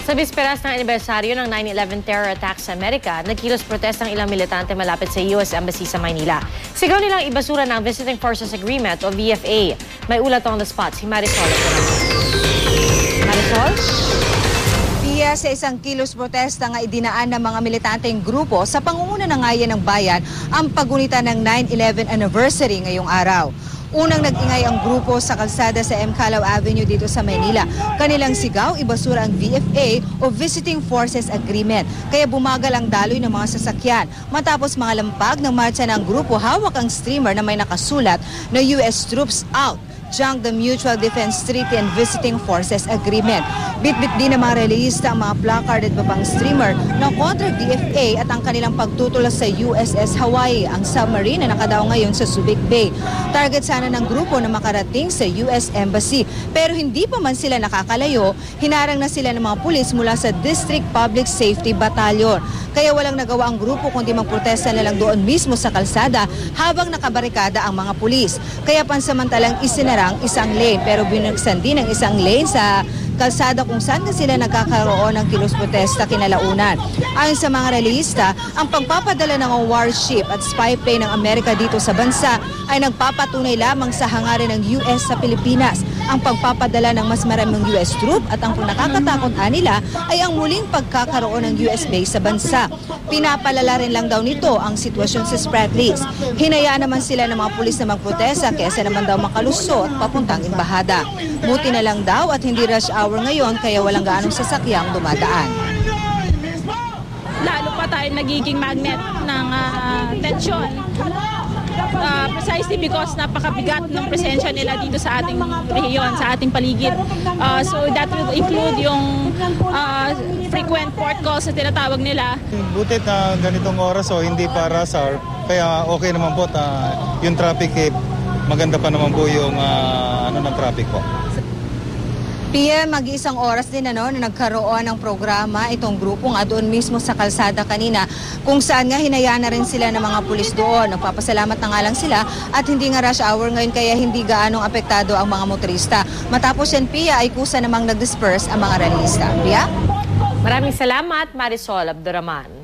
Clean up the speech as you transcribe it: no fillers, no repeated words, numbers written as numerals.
Sa bisperas ng anibersaryo ng 9/11 terror attack sa Amerika, nagkilos protesta ng ilang militante malapit sa US Embassy sa Maynila. Sigaw nilang ibasura ng Visiting Forces Agreement o VFA. May ulat on the spot si Marisol. Marisol? Pia, sa isang kilos protesta nga idinaan ng mga militanteng grupo sa pangunguna ng Haya ng Bayan ang pagunita ng 9/11 anniversary ngayong araw. Unang nag-ingay ang grupo sa kalsada sa M. Calao Avenue dito sa Maynila. Kanilang sigaw, ibasura ang VFA o Visiting Forces Agreement. Kaya bumagal ang daloy ng mga sasakyan. Matapos mga lampag ng marcha ng grupo, hawak ang streamer na may nakasulat na US Troops Out, junk the Mutual Defense Treaty and Visiting Forces Agreement. Bit-bit din ng mga relihista ang mga placard at babang streamer ng kontra DFA at ang kanilang pagtutula sa USS Hawaii, ang submarine na nakadaw ngayon sa Subic Bay. Target sana ng grupo na makarating sa US Embassy. Pero hindi pa man sila nakakalayo, hinarang na sila ng mga pulis mula sa District Public Safety Battalion. Kaya walang nagawa ang grupo kundi magprotesta na lang doon mismo sa kalsada habang nakabarikada ang mga pulis. Kaya pansamantalang isinarang isang lane pero binuksan din ang isang lane sa kalsada kung saan na sila nagkakaroon ng kilos protesta kinalaunan. Ayon sa mga relihista, ang pagpapadala ng warship at spy plane ng Amerika dito sa bansa ay nagpapatunay lamang sa hangarin ng US sa Pilipinas. Ang pagpapadala ng mas maraming US troop at ang nakakatakot nila ay ang muling pagkakaroon ng US base sa bansa. Pinapalala rin lang daw nito ang sitwasyon sa Spratlys. Hinayaan naman sila ng mga pulis na magprotesta kaysa naman daw makalusot papuntang embahada. Buti na lang daw at hindi rush hour ngayon kaya walang gaanong sasakyang dumadaan. Lalo pa tayo nagiging magnet ng tensyon. Precisely because napakabigat ng presensya nila dito sa ating rehiyon, sa ating paligid. So that will include yung frequent port calls na tinatawag nila. Butit na ganitong oras o hindi pa rush hour, kaya okay naman po yung traffic maganda pa naman po yung ng traffic po. PM, mag-iisang oras din na nagkaroon ng programa itong grupo nga doon mismo sa kalsada kanina kung saan nga hinayaan na rin sila ng mga pulis doon. Nagpapasalamat na nga lang sila at hindi nga rush hour ngayon kaya hindi gaanong apektado ang mga motorista. Matapos yan, Pia, ay kusa namang nag-disperse ang mga relihista. Pia? Maraming salamat, Marisol Abduraman.